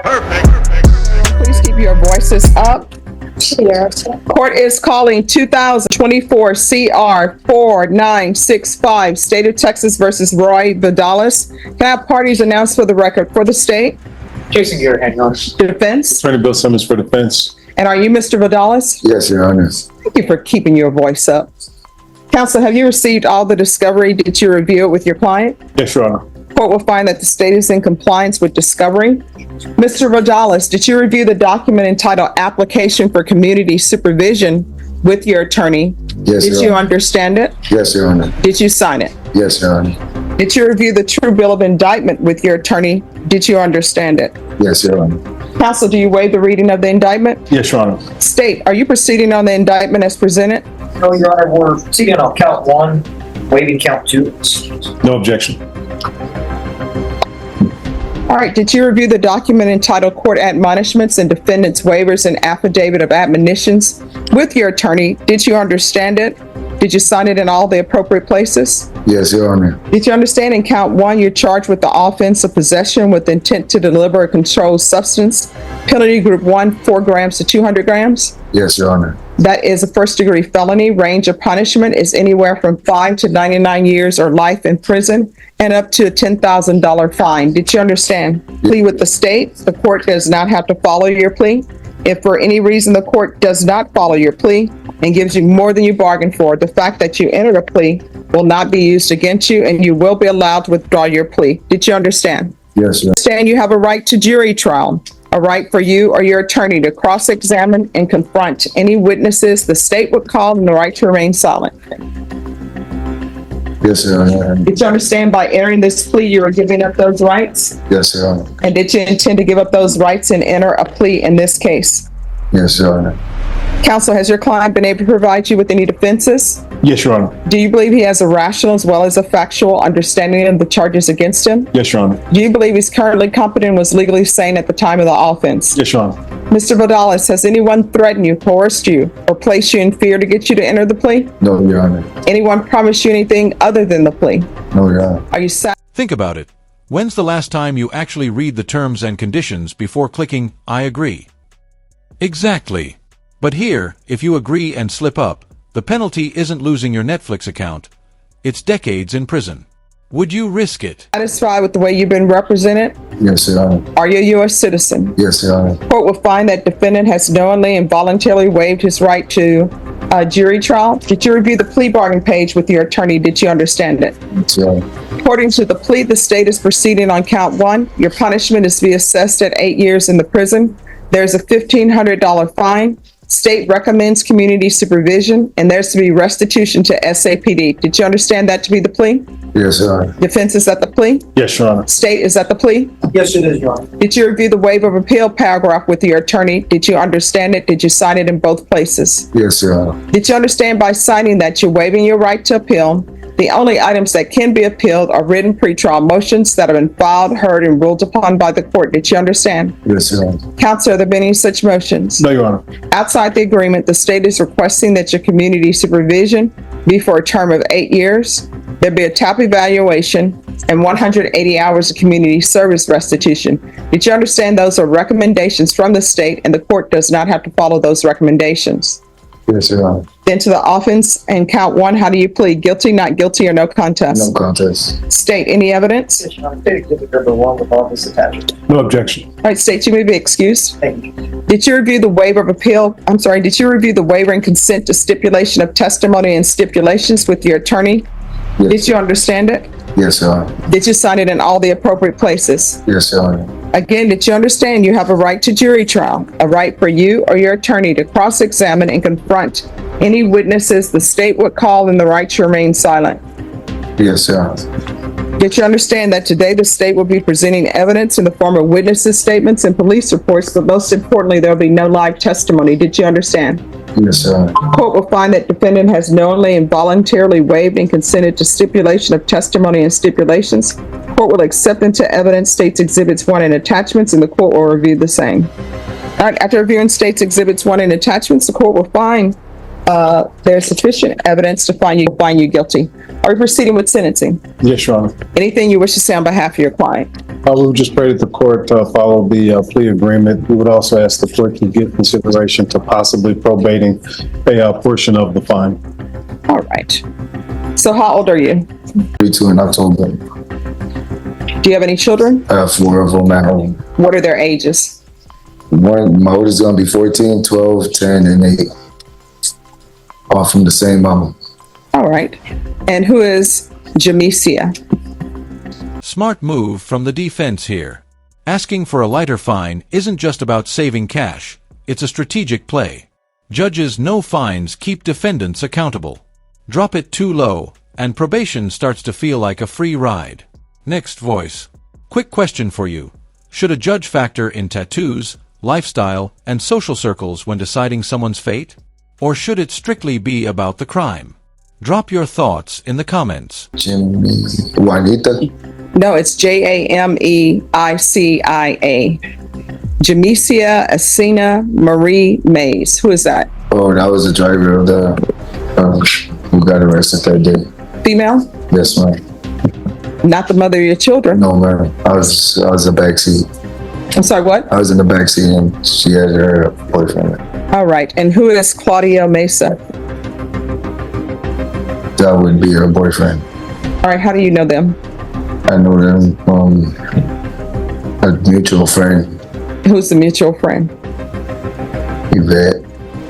Please keep your voices up. Court is calling 2024 CR 4965, State of Texas versus Roy Vidalis. Can I have parties announced for the record for the state? Jason Garrett, hang on. Defense? Attorney Bill Simmons for defense. And are you Mr. Vidalis? Yes, Your Honor. Thank you for keeping your voice up. Counsel, have you received all the discovery? Did you review it with your client? Yes, Your Honor. Court will find that the state is in compliance with discovery. Mr. Vidalis, did you review the document entitled Application for Community Supervision with your attorney? Yes, Did Your you Honor. understand it? Yes, Your Honor. Did you sign it? Yes, Your Honor. Did you review the true bill of indictment with your attorney? Did you understand it? Yes, Your Honor. Counsel, do you waive the reading of the indictment? Yes, Your Honor. State, are you proceeding on the indictment as presented? No, Your Honor, we're proceeding on count one, waiving count two. No objection. All right, did you review the document entitled Court Admonishments and Defendant's Waivers and Affidavit of Admonitions with your attorney? Did you understand it? Did you sign it in all the appropriate places? Yes, Your Honor. Did you understand in count one, you're charged with the offense of possession with intent to deliver a controlled substance? Penalty group 1, 4 grams to 200 grams? Yes, Your Honor. That is a first-degree felony. Range of punishment is anywhere from 5 to 99 years or life in prison and up to a $10,000 fine. Did you understand? Plea with the state. The court does not have to follow your plea. If for any reason the court does not follow your plea and gives you more than you bargained for, the fact that you entered a plea will not be used against you and you will be allowed to withdraw your plea. Did you understand? Yes, Your Honor. Understand you have a right to jury trial, a right for you or your attorney to cross-examine and confront any witnesses the state would call, and the right to remain silent. Yes, Your Honor. Did you understand by entering this plea you are giving up those rights? Yes, Your Honor. And did you intend to give up those rights and enter a plea in this case? Yes, Your Honor. Counsel, has your client been able to provide you with any defenses? Yes, Your Honor. Do you believe he has a rational as well as a factual understanding of the charges against him? Yes, Your Honor. Do you believe he's currently competent and was legally sane at the time of the offense? Yes, Your Honor. Mr. Vidalis, has anyone threatened you, coerced you, or placed you in fear to get you to enter the plea? No, Your Honor. Anyone promised you anything other than the plea? No, Your Honor. Are you satisfied? Think about it. When's the last time you actually read the terms and conditions before clicking I agree? Exactly. But here, if you agree and slip up, the penalty isn't losing your Netflix account. It's decades in prison. Would you risk it? With the way you've been represented? Yes, Your Honor. Are you a U.S. citizen? Yes, Your Honor. Court will find that defendant has knowingly and voluntarily waived his right to a jury trial. Did you review the plea bargain page with your attorney? Did you understand it? Yes, Your Honor. According to the plea, the state is proceeding on count one. Your punishment is to be assessed at 8 years in the prison. There's a $1,500 fine. State recommends community supervision, and there's to be restitution to SAPD. Did you understand that to be the plea? Yes, Your Honor. Defense is at the plea? Yes, Your Honor. State is at the plea? Yes, it is, Your Honor. Did you review the waiver of appeal paragraph with your attorney? Did you understand it? Did you sign it in both places? Yes, Your Honor. Did you understand by signing that you're waiving your right to appeal? The only items that can be appealed are written pretrial motions that have been filed, heard, and ruled upon by the court. Did you understand? Yes, Your Honor. Counsel, have there been any such motions? No, Your Honor. Outside the agreement, the state is requesting that your community supervision be for a term of 8 years. There be a TAP evaluation and 180 hours of community service restitution. Did you understand those are recommendations from the state and the court does not have to follow those recommendations? Yes, Your Honor. Then to the offense and count one, how do you plead? Guilty, not guilty, or no contest? No contest. State, any evidence? Yes, Your Honor. State Exhibit number 1 with all this attachment. No objection. All right, state, you may be excused. Thank you. Did you review the waiver of appeal? Did you review the waiver and consent to stipulation of testimony and stipulations with your attorney? Yes. Did you understand it? Yes, Your Honor. Did you sign it in all the appropriate places? Yes, Your Honor. Again, did you understand you have a right to jury trial, a right for you or your attorney to cross-examine and confront any witnesses the state would call, and the right to remain silent? Yes, Your Honor. Did you understand that today the state will be presenting evidence in the form of witnesses' statements and police reports, but most importantly, there will be no live testimony? Did you understand? Yes, Your Honor. Court will find that defendant has knowingly and voluntarily waived and consented to stipulation of testimony and stipulations. Court will accept into evidence states exhibits 1 and attachments, and the court will review the same. All right, after reviewing states exhibits 1 and attachments, the court will find there's sufficient evidence to find you guilty. Are we proceeding with sentencing? Yes, Your Honor. Anything you wish to say on behalf of your client? We would just pray that the court follow the plea agreement. We would also ask the court to give consideration to possibly probating a portion of the fine. All right. So how old are you? 32 in October. Do you have any children? I have 4 of them at home. What are their ages? One, my oldest is gonna be 14, 12, 10, and 8. All from the same mama. All right. And who is Jamesia? Smart move from the defense here. Asking for a lighter fine isn't just about saving cash, it's a strategic play. Judges know fines keep defendants accountable. Drop it too low, and probation starts to feel like a free ride. Next voice. Quick question for you. Should a judge factor in tattoos, lifestyle, and social circles when deciding someone's fate? Or should it strictly be about the crime? Drop your thoughts in the comments. Jimmy, Juanita. No, it's Jameisia. Jamesia Asina Marie Mays. Who is that? Oh, that was the driver of the who got arrested that day. Female? Yes, ma'am. Not the mother of your children? No, ma'am. I was in the backseat. I'm sorry, what? I was in the backseat and she had her boyfriend. All right. And who is Claudia Mesa? That would be her boyfriend. All right. How do you know them? I know them from a mutual friend, Who's the mutual friend? Yvette.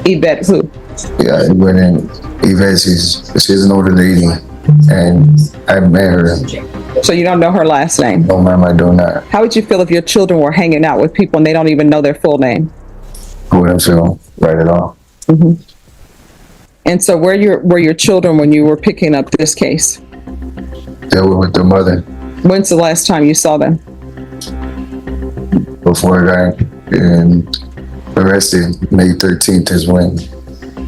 Yvette who? Yeah, it went in. Yvette, she's an older lady, and I met her. So you don't know her last name? No, ma'am, I do not. How would you feel if your children were hanging out with people and they don't even know their full name? I wouldn't feel right at all. And so were your children when you were picking up this case? They were with their mother When's the last time you saw them? before I got arrested. May 13th is when.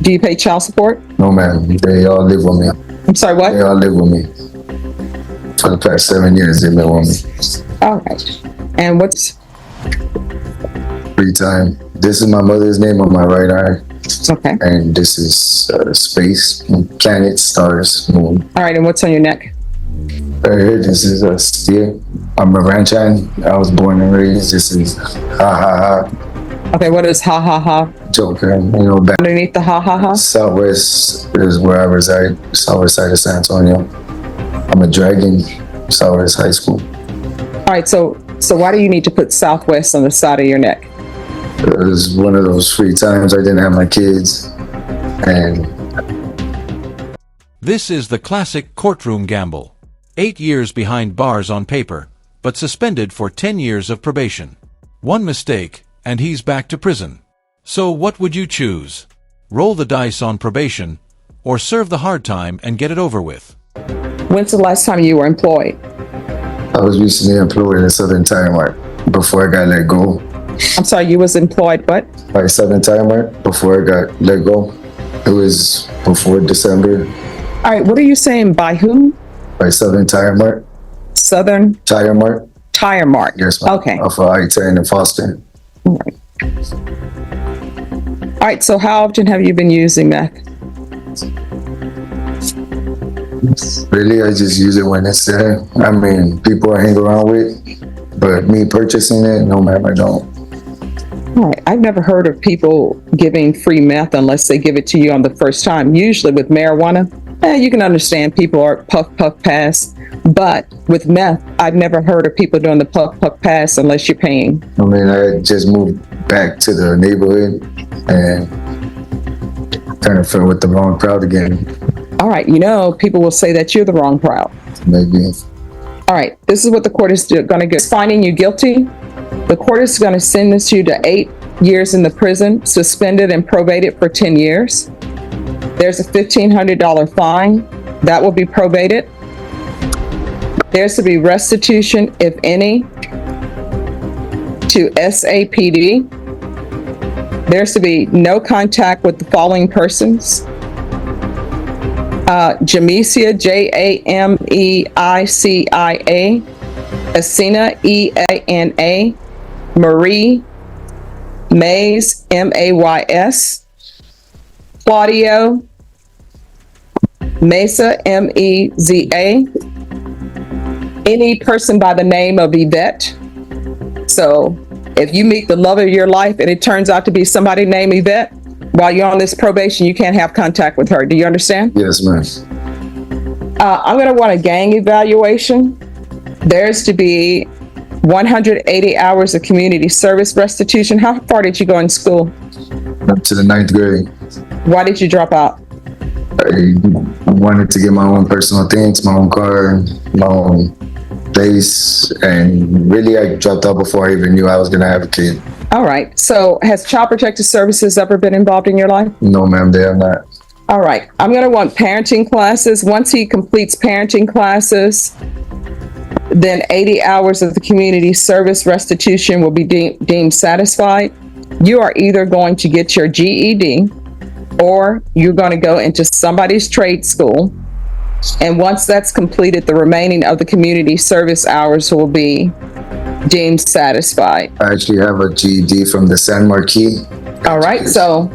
Do you pay child support? No, ma'am, they all live with me. I'm sorry, They what? all live with me. For the past 7 years, they've been with me. All right. And what's, Free time. This is my mother's name on my right arm, okay. and this is space, planets, stars, moon. All right. And what's on your neck? Right here, this is a steer. I'm a ranch hand. I was born and raised. This is ha ha Okay. What is ha ha ha? ha Joker. You know, back Underneath the ha ha ha? Southwest is where I reside. Southwest side of San Antonio. I'm a dragon. Southwest High School. All right. So why do you need to put Southwest on the side of your neck? It was one of those free times I didn't have my kids, and This is the classic courtroom gamble. 8 years behind bars on paper, but suspended for 10 years of probation. One mistake, and he's back to prison. So what would you choose? Roll the dice on probation, or serve the hard time and get it over with? When's the last time you were employed? I was recently employed at Southern Tire Mart before I got let go. I'm sorry, you was employed what? By Southern Tire Mart before I got let go. It was before December. All right. What are you saying? By whom? By Southern Tire Mart. Southern Tire Mart. Tire Mart. Yes, ma'am. Okay. Off of I-10 in Foster. All right. So how often have you been using meth? Really, I just use it when it's there. I mean, people I hang around with, but me purchasing it, no, ma'am, I don't. All right. I've never heard of people giving free meth unless they give it to you on the first time. Usually with marijuana, you can understand people are puff, puff, pass. But with meth, I've never heard of people doing the puff, puff, pass unless you're paying. I mean, I just moved back to the neighborhood and kind of fell with the wrong crowd again, All right. You know, people will say that you're the wrong crowd. maybe. All right. This is what the court is going to do. It's finding you guilty. The court is going to sentence you to 8 years in the prison, suspended and probated for 10 years. There's a $1,500 fine that will be probated. There's to be restitution, if any, to SAPD. There's to be no contact with the following persons: Jamesia, Jameisia, Asina, Eana, Marie Mays, Mays, Claudio Mesa, Meza, any person by the name of Yvette. So if you meet the love of your life and it turns out to be somebody named Yvette, while you're on this probation, you can't have contact with her. Do you understand? Yes, ma'am. I'm going to want a gang evaluation. There's to be 180 hours of community service restitution. How far did you go in school? Up to the 9th grade. Why did you drop out? I wanted to get my own personal things, my own car, my own place, and really I dropped out before I even knew I was going to have a kid. All right. So has Child Protective Services ever been involved in your life? No, ma'am, they have not. All right. I'm going to want parenting classes. Once he completes parenting classes, then 80 hours of the community service restitution will be deemed satisfied. You are either going to get your GED or you're going to go into somebody's trade school. And once that's completed, the remaining of the community service hours will be deemed satisfied. I actually have a GED from the San Marquis. All right. So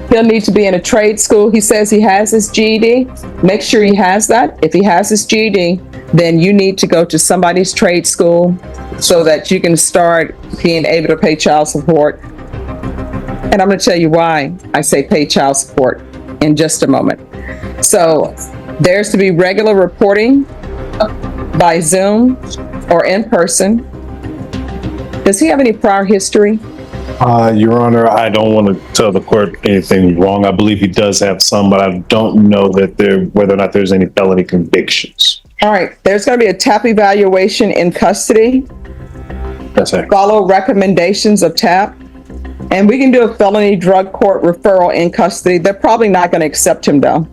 he'll need to be in a trade school. He says he has his GED. Make sure he has that. If he has his GED, then you need to go to somebody's trade school so that you can start being able to pay child support. And I'm going to tell you why I say pay child support in just a moment. So there's to be regular reporting by Zoom or in person. Does he have any prior history? Your Honor, I don't want to tell the court anything wrong. I believe he does have some, but I don't know that whether or not there's any felony convictions. All right. There's going to be a TAP evaluation in custody. That's it. Follow recommendations of TAP. And we can do a felony drug court referral in custody. They're probably not going to accept him though.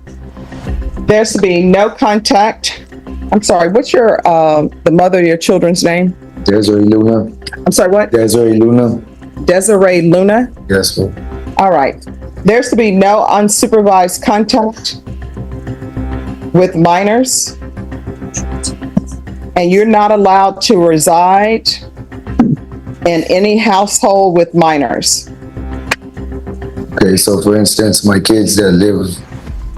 There's to be no contact. I'm sorry, what's your, the mother of your children's name? Desiree Luna. I'm sorry, what? Desiree Luna. Desiree Luna? Yes, ma'am. All right. There's to be no unsupervised contact with minors. And you're not allowed to reside in any household with minors. Okay, so for instance, my kids that live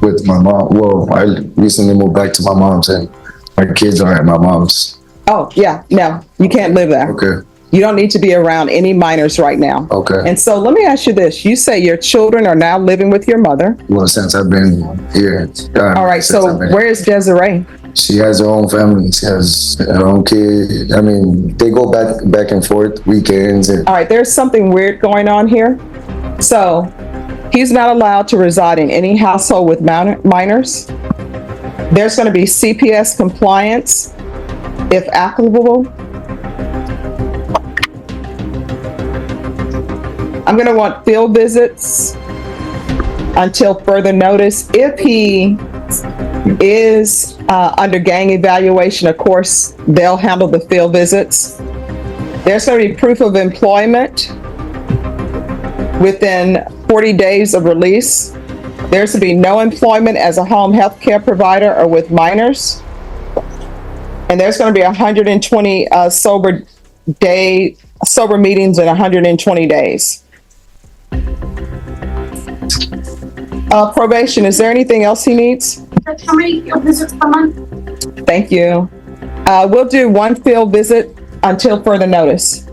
with my mom, well, I recently moved back to my mom's and my kids are at my mom's. Oh, yeah, no, you can't live there. Okay, You don't need to be around any minors right now. okay. And so let me ask you this. You say your children are now living with your mother. Well, since I've been here. All right, so where is Desiree? She has her own family. She has her own kid. I mean, they go back and forth weekends. And All right, there's something weird going on here. So he's not allowed to reside in any household with minors. There's going to be CPS compliance, if applicable. I'm going to want field visits until further notice. If he is under gang evaluation, of course, they'll handle the field visits. There's going to be proof of employment within 40 days of release. There's to be no employment as a home health care provider or with minors. And there's going to be 120 sober meetings in 120 days. Probation, is there anything else he needs? How many field visits per month? Thank you. We'll do one field visit until further notice.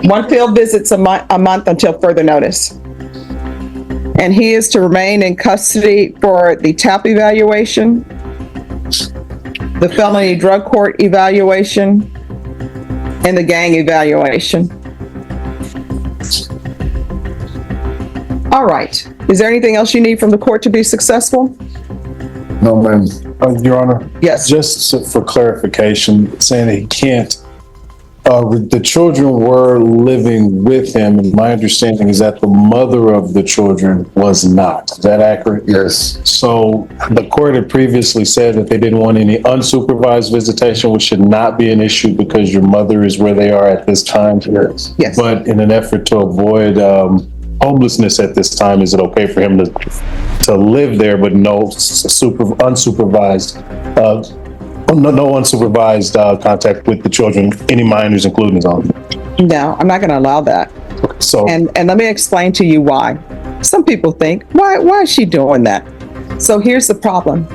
One field visit's a month until further notice. And he is to remain in custody for the TAP evaluation, the felony drug court evaluation, and the gang evaluation. All right. Is there anything else you need from the court to be successful? no, ma'am. Your Honor, Yes. just for clarification, saying that he can't, the children were living with him, and my understanding is that the mother of the children was not. Is that accurate? Yes, So the court had previously said that they didn't want any unsupervised visitation, which should not be an issue because your mother is where they are at this time. yes. Yes. But in an effort to avoid homelessness at this time, is it okay for him to live there but no unsupervised contact with the children, any minors, including his own? No, I'm not going to allow that. So And let me explain to you why. Some people think, why is she doing that? So here's the problem.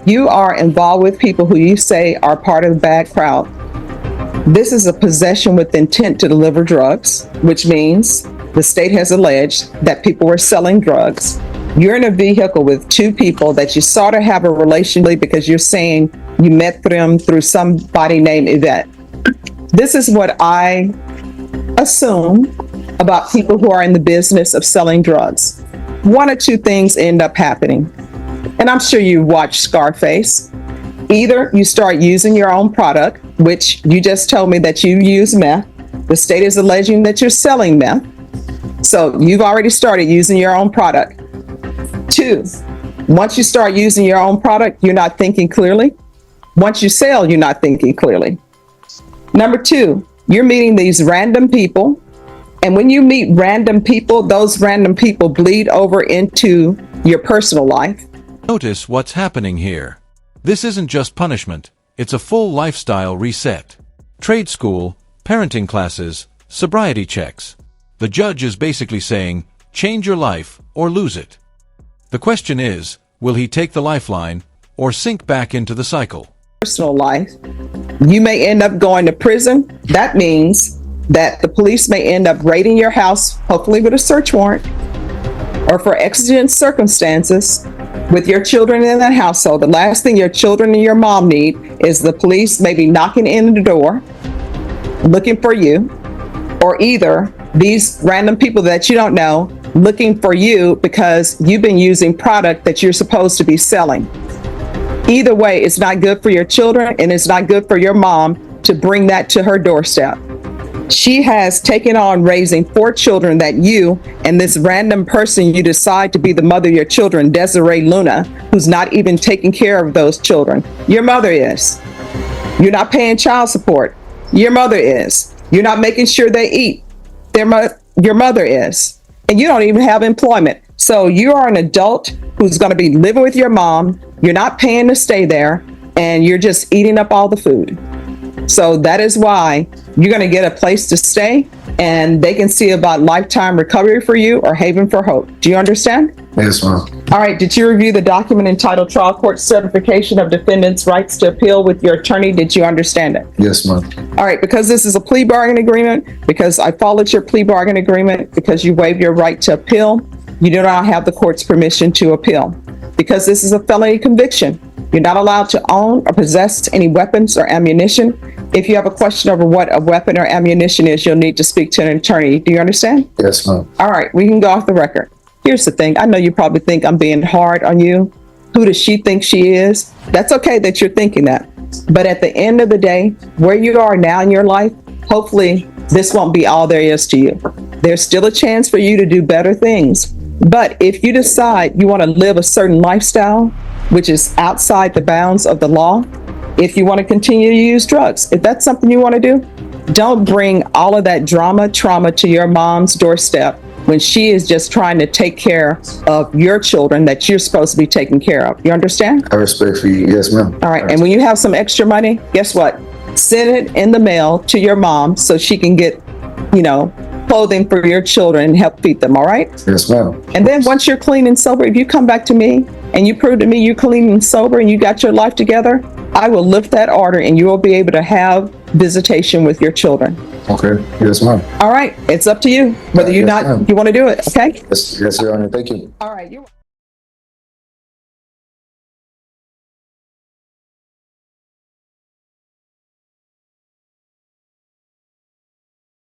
You are involved with people who you say are part of the bad crowd. This is a possession with intent to deliver drugs, which means the state has alleged that people were selling drugs. You're in a vehicle with two people that you sort of have a relationship because you're saying you met them through somebody named Yvette. This is what I assume about people who are in the business of selling drugs. One or two things end up happening. And I'm sure you watched Scarface. Either you start using your own product, which you just told me that you use meth. The state is alleging that you're selling meth. So you've already started using your own product. Two, once you start using your own product, you're not thinking clearly. Once you sell, you're not thinking clearly. Number two, you're meeting these random people. And when you meet random people, those random people bleed over into your personal life. Notice what's happening here. This isn't just punishment, it's a full lifestyle reset. Trade school, parenting classes, sobriety checks. The judge is basically saying, change your life or lose it. The question is, will he take the lifeline or sink back into the cycle? Personal life, you may end up going to prison. That means that the police may end up raiding your house, hopefully with a search warrant, or for exigent circumstances with your children in that household. The last thing your children and your mom need is the police maybe knocking in the door, looking for you, or either these random people that you don't know looking for you because you've been using product that you're supposed to be selling. Either way, it's not good for your children and it's not good for your mom to bring that to her doorstep. She has taken on raising 4 children that you and this random person you decide to be the mother of your children, Desiree Luna, who's not even taking care of those children. Your mother is. You're not paying child support. Your mother is. You're not making sure they eat. Your mother is. And you don't even have employment. So you are an adult who's going to be living with your mom. You're not paying to stay there, and you're just eating up all the food. So that is why you're going to get a place to stay, and they can see about lifetime recovery for you or haven for hope. Do you understand? Yes, ma'am. All right. Did you review the document entitled Trial Court Certification of Defendant's Rights to Appeal with your attorney? Did you understand it? Yes, ma'am. All right. Because this is a plea bargain agreement, because I followed your plea bargain agreement, because you waived your right to appeal, you do not have the court's permission to appeal. Because this is a felony conviction, you're not allowed to own or possess any weapons or ammunition. If you have a question over what a weapon or ammunition is, you'll need to speak to an attorney. Do you understand? Yes, ma'am. All right, we can go off the record. Here's the thing. I know you probably think I'm being hard on you. Who does she think she is? That's okay that you're thinking that. But at the end of the day, where you are now in your life, hopefully this won't be all there is to you. There's still a chance for you to do better things. But if you decide you want to live a certain lifestyle, which is outside the bounds of the law, if you want to continue to use drugs, if that's something you want to do, don't bring all of that trauma to your mom's doorstep when she is just trying to take care of your children that you're supposed to be taking care of. You understand? I respect for you. Yes, ma'am. All right. And when you have some extra money, guess what? Send it in the mail to your mom so she can get, clothing for your children and help feed them. All right. Yes, ma'am. And then once you're clean and sober, if you come back to me and you prove to me you're clean and sober and you got your life together, I will lift that order and you will be able to have visitation with your children. Okay. Yes, ma'am. All right. It's up to you whether you Yes, ma'am. want to do it. Okay. Yes, Your Honor. Thank you. All right.